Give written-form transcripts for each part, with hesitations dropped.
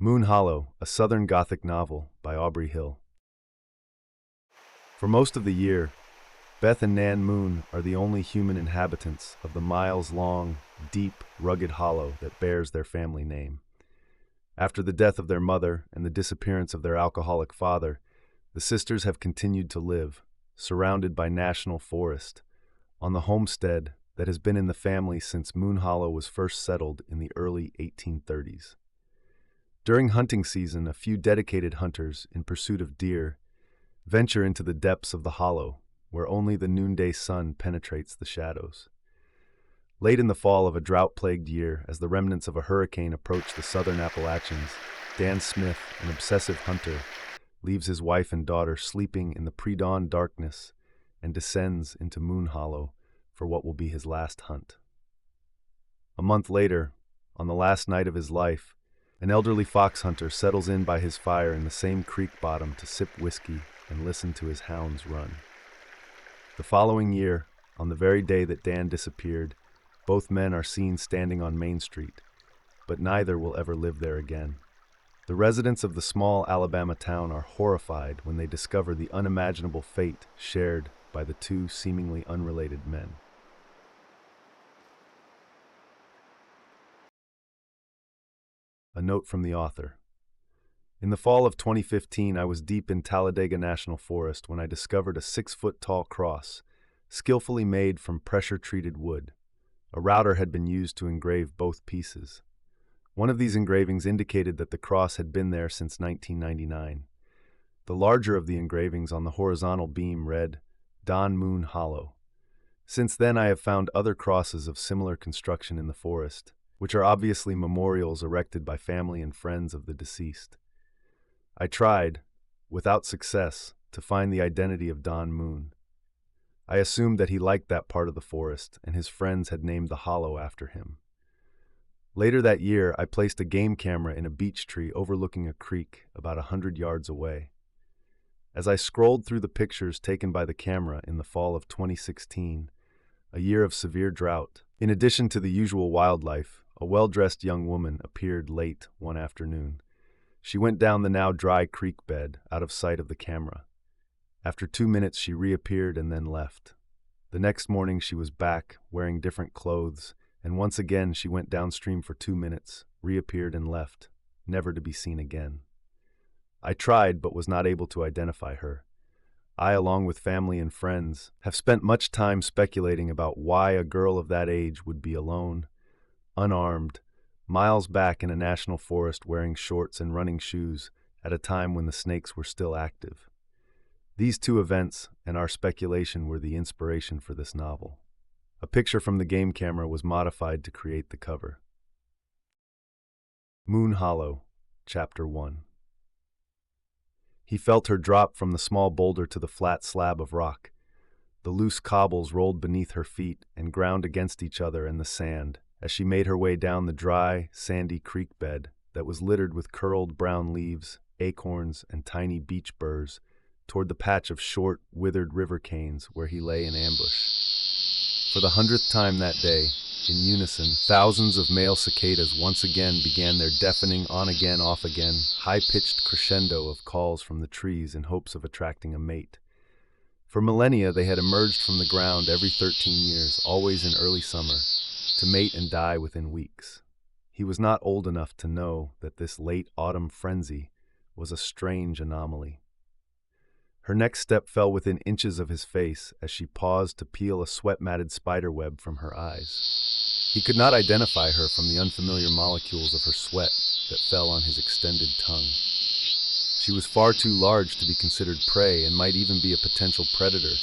Moon Hollow, a Southern Gothic novel by Aubrey. For most of the year, Beth and Nan Moon are the only human inhabitants of the miles-long, deep, rugged hollow that bears their family name. After the death of their mother and the disappearance of their alcoholic father, the sisters have continued to live, surrounded by national forest, on the homestead that has been in the family since Moon Hollow was first settled in the early 1830s. During hunting season, a few dedicated hunters, in pursuit of deer, venture into the depths of the hollow, where only the noonday sun penetrates the shadows. Late in the fall of a drought-plagued year, as the remnants of a hurricane approach the southern Appalachians, Dan Smith, an obsessive hunter, leaves his wife and daughter sleeping in the predawn darkness and descends into Moon Hollow for what will be his last hunt. A month later, on the last night of his life, an elderly fox hunter settles in by his fire in the same creek bottom to sip whiskey and listen to his hounds run. The following year, on the very day that Dan disappeared, both men are seen standing on Main Street, but neither will ever live there again. The residents of the small Alabama town are horrified when they discover the unimaginable fate shared by the two seemingly unrelated men. A note from the author. In the fall of 2015, I was deep in Talladega National Forest when I discovered a 6-foot-tall cross, skillfully made from pressure-treated wood. A router had been used to engrave both pieces. One of these engravings indicated that the cross had been there since 1999. The larger of the engravings on the horizontal beam read, "Don Moon Hollow." Since then, I have found other crosses of similar construction in the forest, which are obviously memorials erected by family and friends of the deceased. I tried, without success, to find the identity of Don Moon. I assumed that he liked that part of the forest, and his friends had named the hollow after him. Later that year, I placed a game camera in a beech tree overlooking a creek about 100 yards away. As I scrolled through the pictures taken by the camera in the fall of 2016, a year of severe drought, in addition to the usual wildlife, a well-dressed young woman appeared late one afternoon. She went down the now dry creek bed, out of sight of the camera. After 2 minutes, she reappeared and then left. The next morning, she was back, wearing different clothes, and once again she went downstream for 2 minutes, reappeared and left, never to be seen again. I tried, but was not able to identify her. I, along with family and friends, have spent much time speculating about why a girl of that age would be alone, unarmed, miles back in a national forest wearing shorts and running shoes at a time when the snakes were still active. These two events and our speculation were the inspiration for this novel. A picture from the game camera was modified to create the cover. Moon Hollow, Chapter 1. He felt her drop from the small boulder to the flat slab of rock. The loose cobbles rolled beneath her feet and ground against each other in the sand as she made her way down the dry, sandy creek bed that was littered with curled brown leaves, acorns, and tiny beach burrs toward the patch of short, withered river canes where he lay in ambush. For the 100th time that day, in unison, thousands of male cicadas once again began their deafening on-again, off-again, high-pitched crescendo of calls from the trees in hopes of attracting a mate. For millennia, they had emerged from the ground every 13 years, always in early summer, to mate and die within weeks. He was not old enough to know that this late autumn frenzy was a strange anomaly. Her next step fell within inches of his face as she paused to peel a sweat-matted spiderweb from her eyes. He could not identify her from the unfamiliar molecules of her sweat that fell on his extended tongue. She was far too large to be considered prey and might even be a potential predator,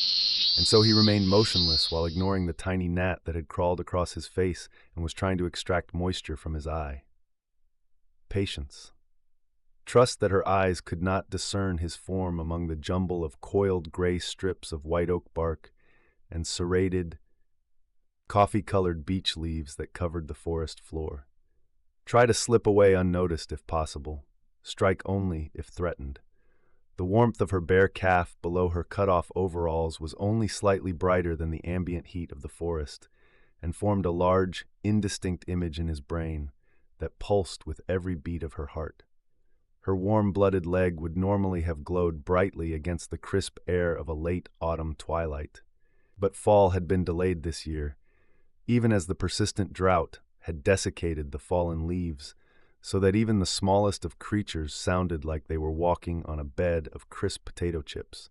and so he remained motionless while ignoring the tiny gnat that had crawled across his face and was trying to extract moisture from his eye. Patience. Trust that her eyes could not discern his form among the jumble of coiled gray strips of white oak bark and serrated, coffee-colored beech leaves that covered the forest floor. Try to slip away unnoticed if possible. Strike only if threatened. The warmth of her bare calf below her cut-off overalls was only slightly brighter than the ambient heat of the forest, and formed a large, indistinct image in his brain that pulsed with every beat of her heart. Her warm-blooded leg would normally have glowed brightly against the crisp air of a late autumn twilight. But fall had been delayed this year, even as the persistent drought had desiccated the fallen leaves, so that even the smallest of creatures sounded like they were walking on a bed of crisp potato chips.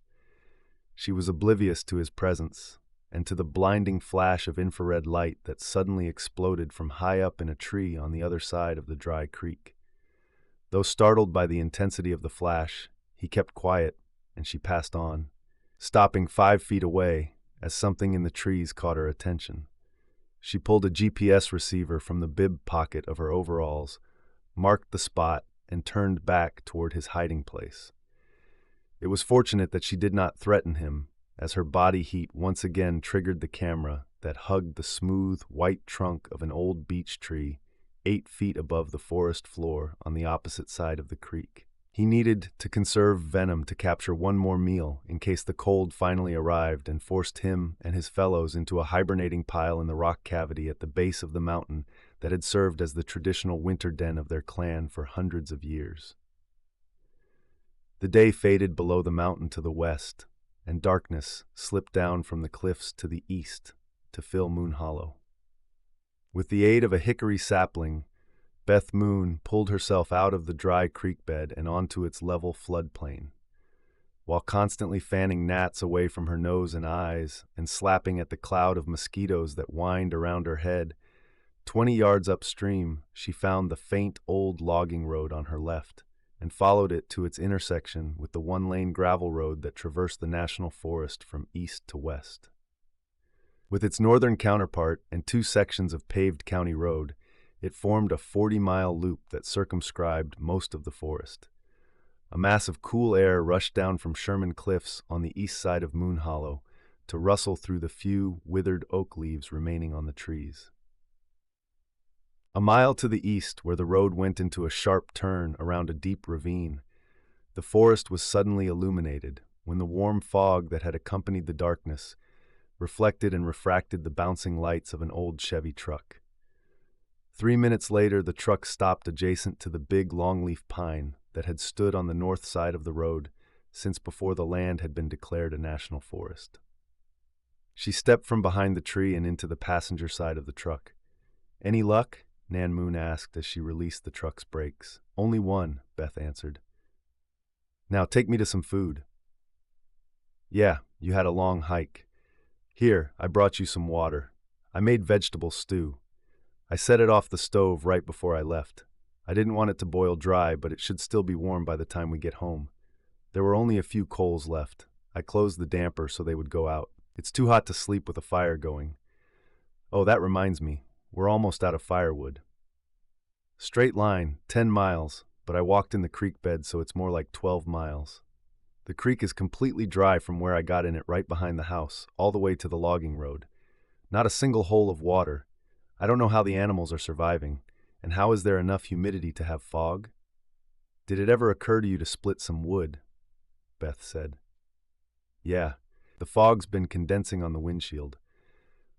She was oblivious to his presence, and to the blinding flash of infrared light that suddenly exploded from high up in a tree on the other side of the dry creek. Though startled by the intensity of the flash, he kept quiet, and she passed on, stopping 5 feet away as something in the trees caught her attention. She pulled a GPS receiver from the bib pocket of her overalls, marked the spot, and turned back toward his hiding place. It was fortunate that she did not threaten him, as her body heat once again triggered the camera that hugged the smooth, white trunk of an old beech tree 8 feet above the forest floor on the opposite side of the creek. He needed to conserve venom to capture one more meal in case the cold finally arrived and forced him and his fellows into a hibernating pile in the rock cavity at the base of the mountain that had served as the traditional winter den of their clan for hundreds of years. The day faded below the mountain to the west, and darkness slipped down from the cliffs to the east to fill Moon Hollow. With the aid of a hickory sapling, Beth Moon pulled herself out of the dry creek bed and onto its level floodplain. While constantly fanning gnats away from her nose and eyes and slapping at the cloud of mosquitoes that whined around her head, 20 yards upstream she found the faint old logging road on her left and followed it to its intersection with the one-lane gravel road that traversed the national forest from east to west. With its northern counterpart and 2 sections of paved county road, it formed a 40-mile loop that circumscribed most of the forest. A mass of cool air rushed down from Sherman Cliffs on the east side of Moon Hollow to rustle through the few withered oak leaves remaining on the trees. A mile to the east, where the road went into a sharp turn around a deep ravine, the forest was suddenly illuminated when the warm fog that had accompanied the darkness reflected and refracted the bouncing lights of an old Chevy truck. 3 minutes later, the truck stopped adjacent to the big longleaf pine that had stood on the north side of the road since before the land had been declared a national forest. She stepped from behind the tree and into the passenger side of the truck. "Any luck?" Nan Moon asked as she released the truck's brakes. "Only one," Beth answered. "Now take me to some food." "Yeah, you had a long hike. Here, I brought you some water. I made vegetable stew. I set it off the stove right before I left. I didn't want it to boil dry, but it should still be warm by the time we get home. There were only a few coals left. I closed the damper so they would go out. It's too hot to sleep with a fire going. Oh, that reminds me. We're almost out of firewood." "Straight line, 10 miles, but I walked in the creek bed, so it's more like 12 miles. The creek is completely dry from where I got in it right behind the house, all the way to the logging road. Not a single hole of water. I don't know how the animals are surviving, and how is there enough humidity to have fog?" "Did it ever occur to you to split some wood?" Beth said. "Yeah, the fog's been condensing on the windshield.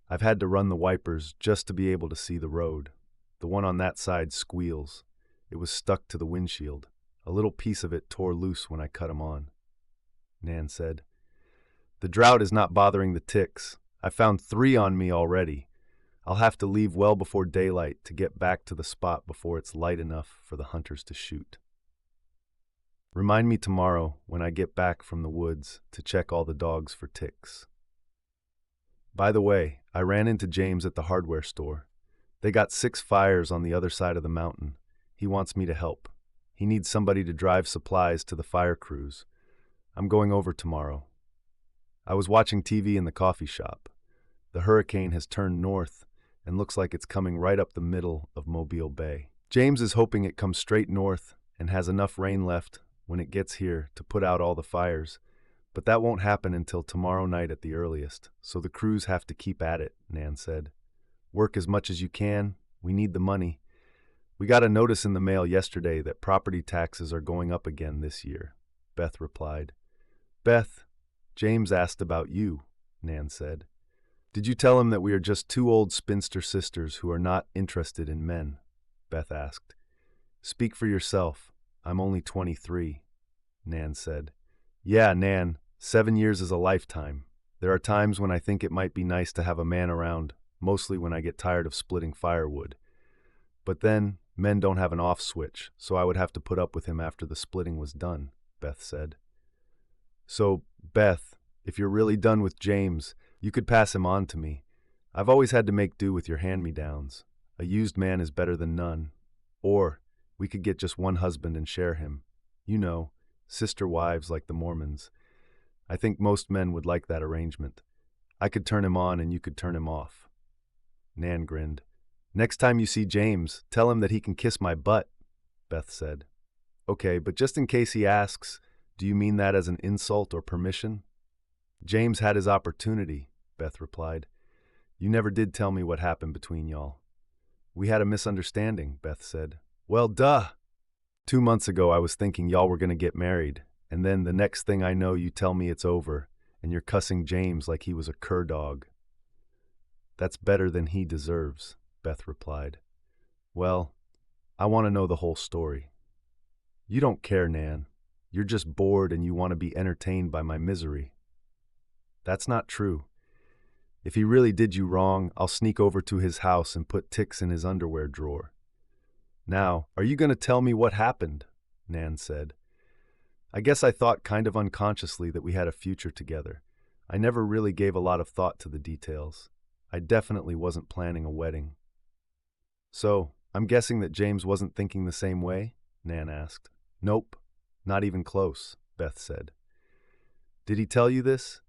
I've had to run the wipers just to be able to see the road. The one on that side squeals. It was stuck to the windshield. A little piece of it tore loose when I cut them on," Nan said. "The drought is not bothering the ticks. I found 3 on me already. I'll have to leave well before daylight to get back to the spot before it's light enough for the hunters to shoot. Remind me tomorrow when I get back from the woods to check all the dogs for ticks. By the way, I ran into James at the hardware store. They got 6 fires on the other side of the mountain. He wants me to help. He needs somebody to drive supplies to the fire crews. I'm going over tomorrow. I was watching TV in the coffee shop. The hurricane has turned north and looks like it's coming right up the middle of Mobile Bay. James is hoping it comes straight north and has enough rain left when it gets here to put out all the fires. But that won't happen until tomorrow night at the earliest, so the crews have to keep at it, Nan said. "Work as much as you can. We need the money. We got a notice in the mail yesterday that property taxes are going up again this year," Beth replied. "Beth, James asked about you," Nan said. "Did you tell him that we are just 2 old spinster sisters who are not interested in men?" Beth asked. "Speak for yourself. I'm only 23, Nan said. Yeah, Nan, 7 years is a lifetime. There are times when I think it might be nice to have a man around, mostly when I get tired of splitting firewood. But then, men don't have an off switch, so I would have to put up with him after the splitting was done, Beth said. So, Beth, if you're really done with James, you could pass him on to me. I've always had to make do with your hand-me-downs. A used man is better than none. Or, we could get just one husband and share him. You know, sister wives like the Mormons. I think most men would like that arrangement. I could turn him on and you could turn him off. Nan grinned. Next time you see James, tell him that he can kiss my butt, Beth said. Okay, but just in case he asks, do you mean that as an insult or permission? James had his opportunity, Beth replied. You never did tell me what happened between y'all. We had a misunderstanding, Beth said. Well, duh! 2 months ago I was thinking y'all were going to get married, and then the next thing I know you tell me it's over, and you're cussing James like he was a cur dog. That's better than he deserves, Beth replied. Well, I want to know the whole story. You don't care, Nan. You're just bored and you want to be entertained by my misery. That's not true. If he really did you wrong, I'll sneak over to his house and put ticks in his underwear drawer. Now, are you going to tell me what happened? Nan said. I guess I thought kind of unconsciously that we had a future together. I never really gave a lot of thought to the details. I definitely wasn't planning a wedding. So, I'm guessing that James wasn't thinking the same way? Nan asked. Nope, not even close, Beth said. Did he tell you this?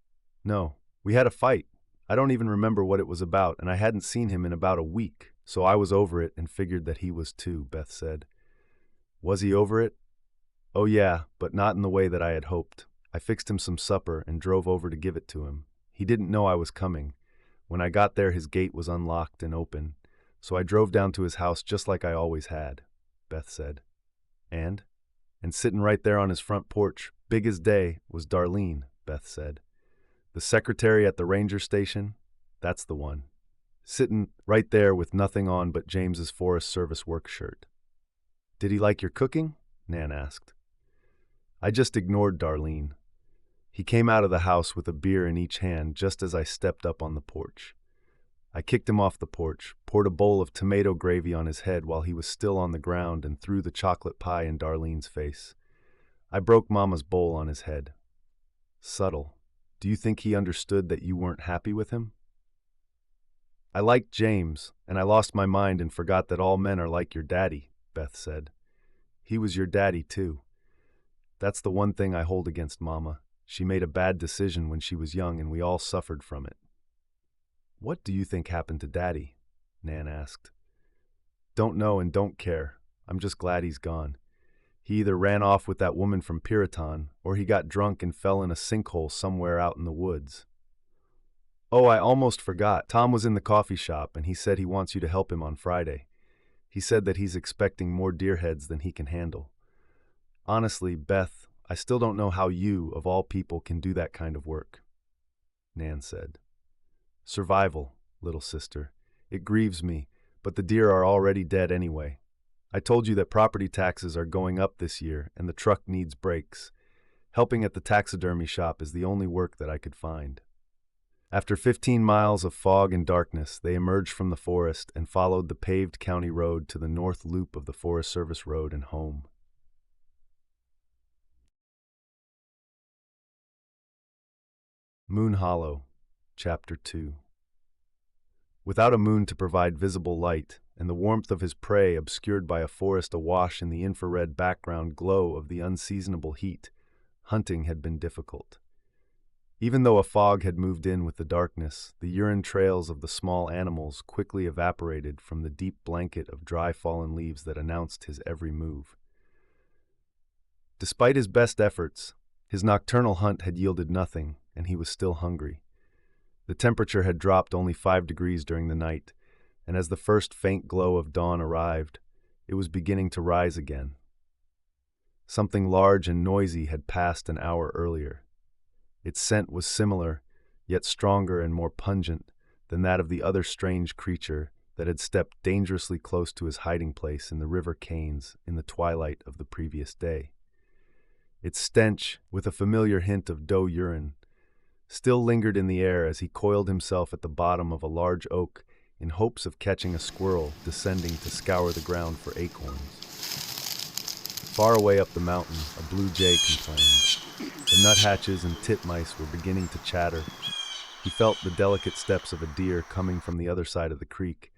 No, we had a fight. I don't even remember what it was about, and I hadn't seen him in about a week, so I was over it and figured that he was too, Beth said. Was he over it? Oh yeah, but not in the way that I had hoped. I fixed him some supper and drove over to give it to him. He didn't know I was coming. When I got there, his gate was unlocked and open, so I drove down to his house just like I always had, Beth said. And sitting right there on his front porch, big as day, was Darlene, Beth said. The secretary at the ranger station? That's the one. Sitting right there with nothing on but James's Forest Service work shirt. Did he like your cooking? Nan asked. I just ignored Darlene. He came out of the house with a beer in each hand just as I stepped up on the porch. I kicked him off the porch, poured a bowl of tomato gravy on his head while he was still on the ground, and threw the chocolate pie in Darlene's face. I broke Mama's bowl on his head. Subtle. Do you think he understood that you weren't happy with him? I liked James, and I lost my mind and forgot that all men are like your daddy, Beth said. He was your daddy, too. That's the one thing I hold against Mama. She made a bad decision when she was young, and we all suffered from it. What do you think happened to Daddy? Nan asked. Don't know and don't care. I'm just glad he's gone. He either ran off with that woman from Predawn, or he got drunk and fell in a sinkhole somewhere out in the woods. Oh, I almost forgot. Tom was in the coffee shop, and he said he wants you to help him on Friday. He said that he's expecting more deer heads than he can handle. Honestly, Beth, I still don't know how you, of all people, can do that kind of work, Nan said. Survival, little sister. It grieves me, but the deer are already dead anyway. I told you that property taxes are going up this year, and the truck needs brakes. Helping at the taxidermy shop is the only work that I could find. After 15 miles of fog and darkness, they emerged from the forest and followed the paved county road to the north loop of the Forest Service Road and home. Moon Hollow, Chapter 2. Without a moon to provide visible light, and the warmth of his prey obscured by a forest awash in the infrared background glow of the unseasonable heat, hunting had been difficult. Even though a fog had moved in with the darkness, the urine trails of the small animals quickly evaporated from the deep blanket of dry fallen leaves that announced his every move. Despite his best efforts, his nocturnal hunt had yielded nothing, and he was still hungry. The temperature had dropped only 5 degrees during the night, and as the first faint glow of dawn arrived, it was beginning to rise again. Something large and noisy had passed an hour earlier. Its scent was similar, yet stronger and more pungent than that of the other strange creature that had stepped dangerously close to his hiding place in the River Canes in the twilight of the previous day. Its stench, with a familiar hint of doe urine, still lingered in the air as he coiled himself at the bottom of a large oak in hopes of catching a squirrel descending to scour the ground for acorns. Far away up the mountain, a blue jay complained. The nuthatches and titmice were beginning to chatter. He felt the delicate steps of a deer coming from the other side of the creek,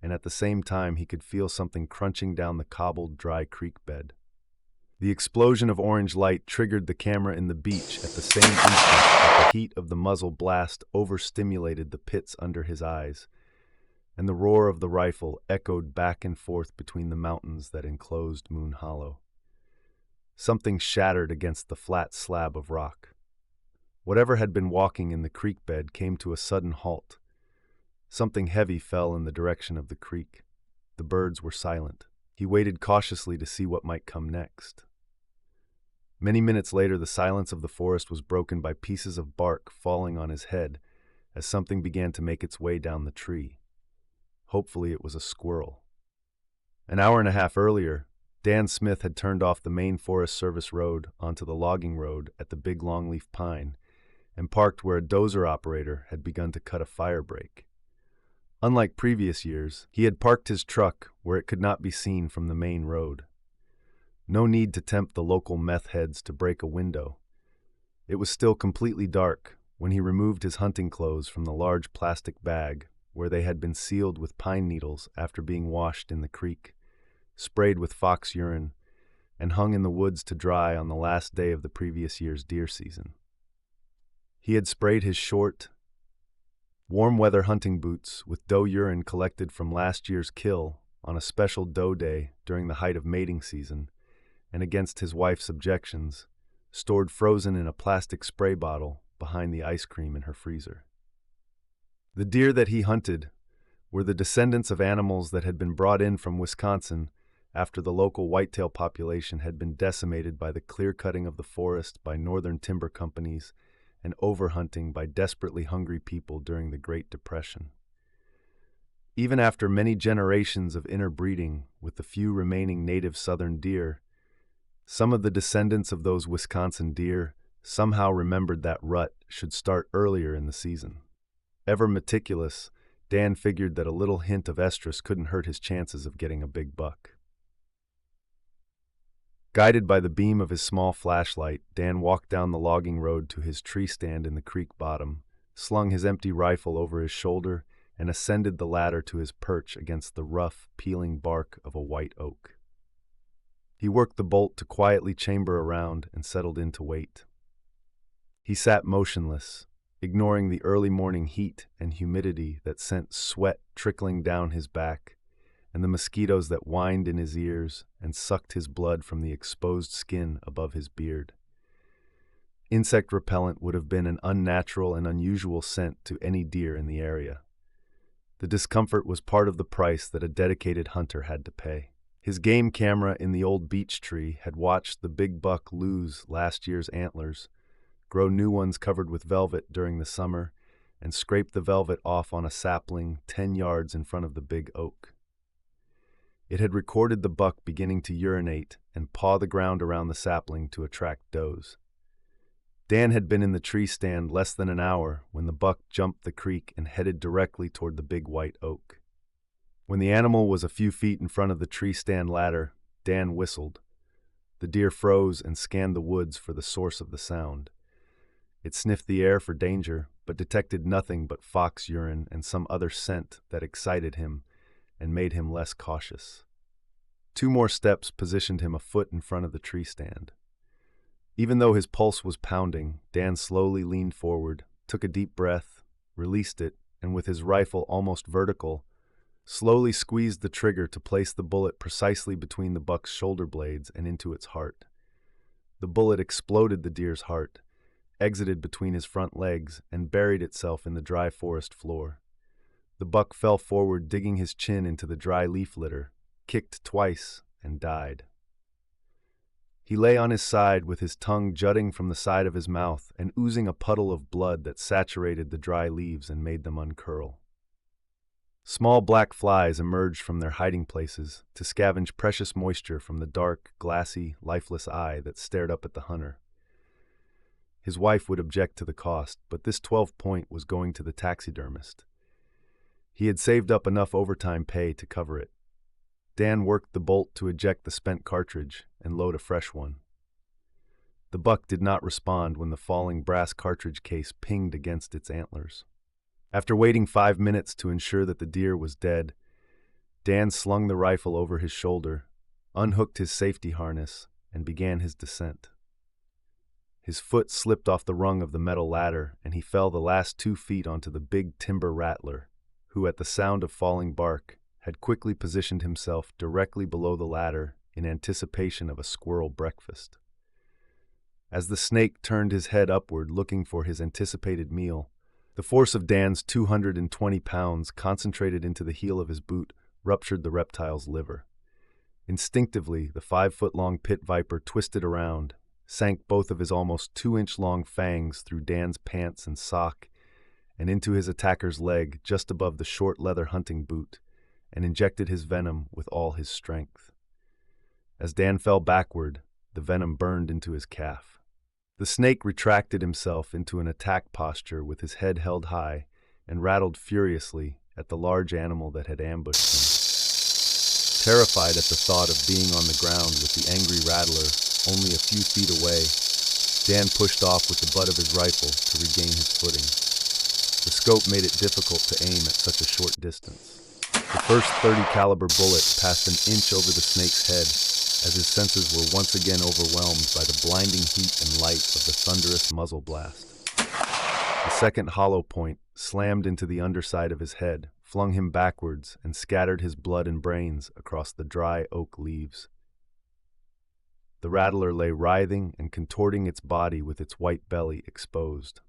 and at the same time he could feel something crunching down the cobbled, dry creek bed. The explosion of orange light triggered the camera in the beach at the same instant that the heat of the muzzle blast overstimulated the pits under his eyes, and the roar of the rifle echoed back and forth between the mountains that enclosed Moon Hollow. Something shattered against the flat slab of rock. Whatever had been walking in the creek bed came to a sudden halt. Something heavy fell in the direction of the creek. The birds were silent. He waited cautiously to see what might come next. Many minutes later, the silence of the forest was broken by pieces of bark falling on his head as something began to make its way down the tree. Hopefully it was a squirrel. An hour and a half earlier, Dan Smith had turned off the main Forest Service road onto the logging road at the big longleaf pine and parked where a dozer operator had begun to cut a fire break. Unlike previous years, he had parked his truck where it could not be seen from the main road. No need to tempt the local meth heads to break a window. It was still completely dark when he removed his hunting clothes from the large plastic bag where they had been sealed with pine needles after being washed in the creek, sprayed with fox urine, and hung in the woods to dry on the last day of the previous year's deer season. He had sprayed his short, warm-weather hunting boots with doe urine collected from last year's kill on a special doe day during the height of mating season, and against his wife's objections, stored frozen in a plastic spray bottle behind the ice cream in her freezer. The deer that he hunted were the descendants of animals that had been brought in from Wisconsin after the local whitetail population had been decimated by the clear-cutting of the forest by northern timber companies and overhunting by desperately hungry people during the Great Depression. Even after many generations of interbreeding with the few remaining native southern deer, some of the descendants of those Wisconsin deer somehow remembered that rut should start earlier in the season. Ever meticulous, Dan figured that a little hint of estrus couldn't hurt his chances of getting a big buck. Guided by the beam of his small flashlight, Dan walked down the logging road to his tree stand in the creek bottom, slung his empty rifle over his shoulder, and ascended the ladder to his perch against the rough, peeling bark of a white oak. He worked the bolt to quietly chamber around and settled in to wait. He sat motionless, ignoring the early morning heat and humidity that sent sweat trickling down his back, and the mosquitoes that whined in his ears and sucked his blood from the exposed skin above his beard. Insect repellent would have been an unnatural and unusual scent to any deer in the area. The discomfort was part of the price that a dedicated hunter had to pay. His game camera in the old beech tree had watched the big buck lose last year's antlers, grow new ones covered with velvet during the summer, and scrape the velvet off on a sapling 10 yards in front of the big oak. It had recorded the buck beginning to urinate and paw the ground around the sapling to attract does. Dan had been in the tree stand less than an hour when the buck jumped the creek and headed directly toward the big white oak. When the animal was a few feet in front of the tree stand ladder, Dan whistled. The deer froze and scanned the woods for the source of the sound. It sniffed the air for danger, but detected nothing but fox urine and some other scent that excited him and made him less cautious. 2 more steps positioned him a foot in front of the tree stand. Even though his pulse was pounding, Dan slowly leaned forward, took a deep breath, released it, and with his rifle almost vertical, slowly squeezed the trigger to place the bullet precisely between the buck's shoulder blades and into its heart. The bullet exploded the deer's heart, exited between his front legs, and buried itself in the dry forest floor. The buck fell forward, digging his chin into the dry leaf litter, kicked twice, and died. He lay on his side with his tongue jutting from the side of his mouth and oozing a puddle of blood that saturated the dry leaves and made them uncurl. Small black flies emerged from their hiding places to scavenge precious moisture from the dark, glassy, lifeless eye that stared up at the hunter. His wife would object to the cost, but this 12-point was going to the taxidermist. He had saved up enough overtime pay to cover it. Dan worked the bolt to eject the spent cartridge and load a fresh one. The buck did not respond when the falling brass cartridge case pinged against its antlers. After waiting 5 minutes to ensure that the deer was dead, Dan slung the rifle over his shoulder, unhooked his safety harness, and began his descent. His foot slipped off the rung of the metal ladder, and he fell the last 2 feet onto the big timber rattler, who, at the sound of falling bark, had quickly positioned himself directly below the ladder in anticipation of a squirrel breakfast. As the snake turned his head upward looking for his anticipated meal, the force of Dan's 220 pounds concentrated into the heel of his boot ruptured the reptile's liver. Instinctively, the 5-foot-long pit viper twisted around, sank both of his almost 2-inch-long fangs through Dan's pants and sock and into his attacker's leg just above the short leather hunting boot, and injected his venom with all his strength. As Dan fell backward, the venom burned into his calf. The snake retracted himself into an attack posture with his head held high and rattled furiously at the large animal that had ambushed him. Terrified at the thought of being on the ground with the angry rattler only a few feet away, Dan pushed off with the butt of his rifle to regain his footing. The scope made it difficult to aim at such a short distance. The first .30 caliber bullet passed an inch over the snake's head, as his senses were once again overwhelmed by the blinding heat and light of the thunderous muzzle blast. The second hollow point slammed into the underside of his head, flung him backwards, and scattered his blood and brains across the dry oak leaves. The rattler lay writhing and contorting its body with its white belly exposed.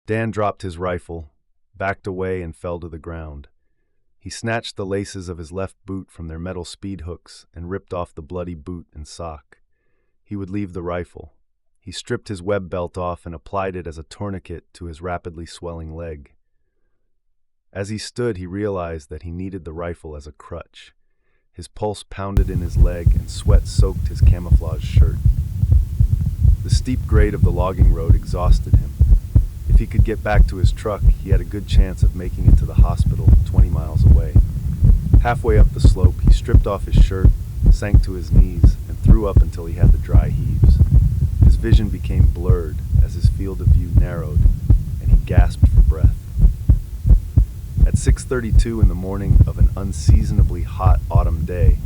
Dan dropped his rifle, backed away, and fell to the ground. He snatched the laces of his left boot from their metal speed hooks and ripped off the bloody boot and sock. He would leave the rifle. He stripped his web belt off and applied it as a tourniquet to his rapidly swelling leg. As he stood, he realized that he needed the rifle as a crutch. His pulse pounded in his leg and sweat soaked his camouflage shirt. The steep grade of the logging road exhausted him. If he could get back to his truck, he had a good chance of making it to the hospital 20 miles away. Halfway up the slope, he stripped off his shirt, sank to his knees, and threw up until he had the dry heaves. His vision became blurred as his field of view narrowed, and he gasped for breath. At 6:32 in the morning of an unseasonably hot autumn day,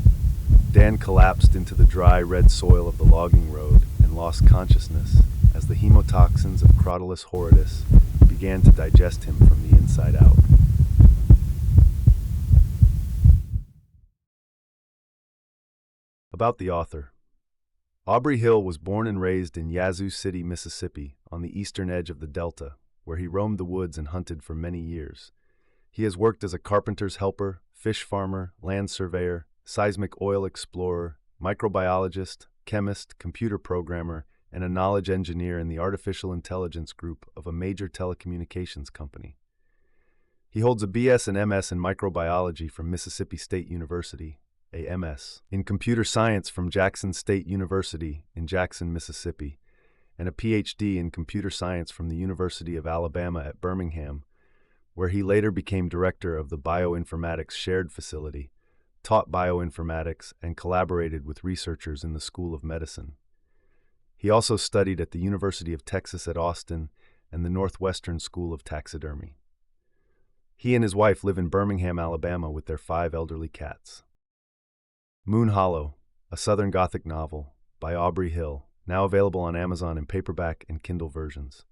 Dan collapsed into the dry red soil of the logging road and lost consciousness as the hemotoxins of Crotalus horridus began to digest him from the inside out. About the author. Aubrey Hill was born and raised in Yazoo City, Mississippi, on the eastern edge of the Delta, where he roamed the woods and hunted for many years. He has worked as a carpenter's helper, fish farmer, land surveyor, seismic oil explorer, microbiologist, chemist, computer programmer, and a knowledge engineer in the artificial intelligence group of a major telecommunications company. He holds a BS and MS in microbiology from Mississippi State University, a MS, in computer science from Jackson State University in Jackson, Mississippi, and a PhD in computer science from the University of Alabama at Birmingham, where he later became director of the bioinformatics shared facility, taught bioinformatics, and collaborated with researchers in the School of Medicine. He also studied at the University of Texas at Austin and the Northwestern School of Taxidermy. He and his wife live in Birmingham, Alabama with their 5 elderly cats. Moon Hollow, a Southern Gothic novel by Aubrey Hill, now available on Amazon in paperback and Kindle versions.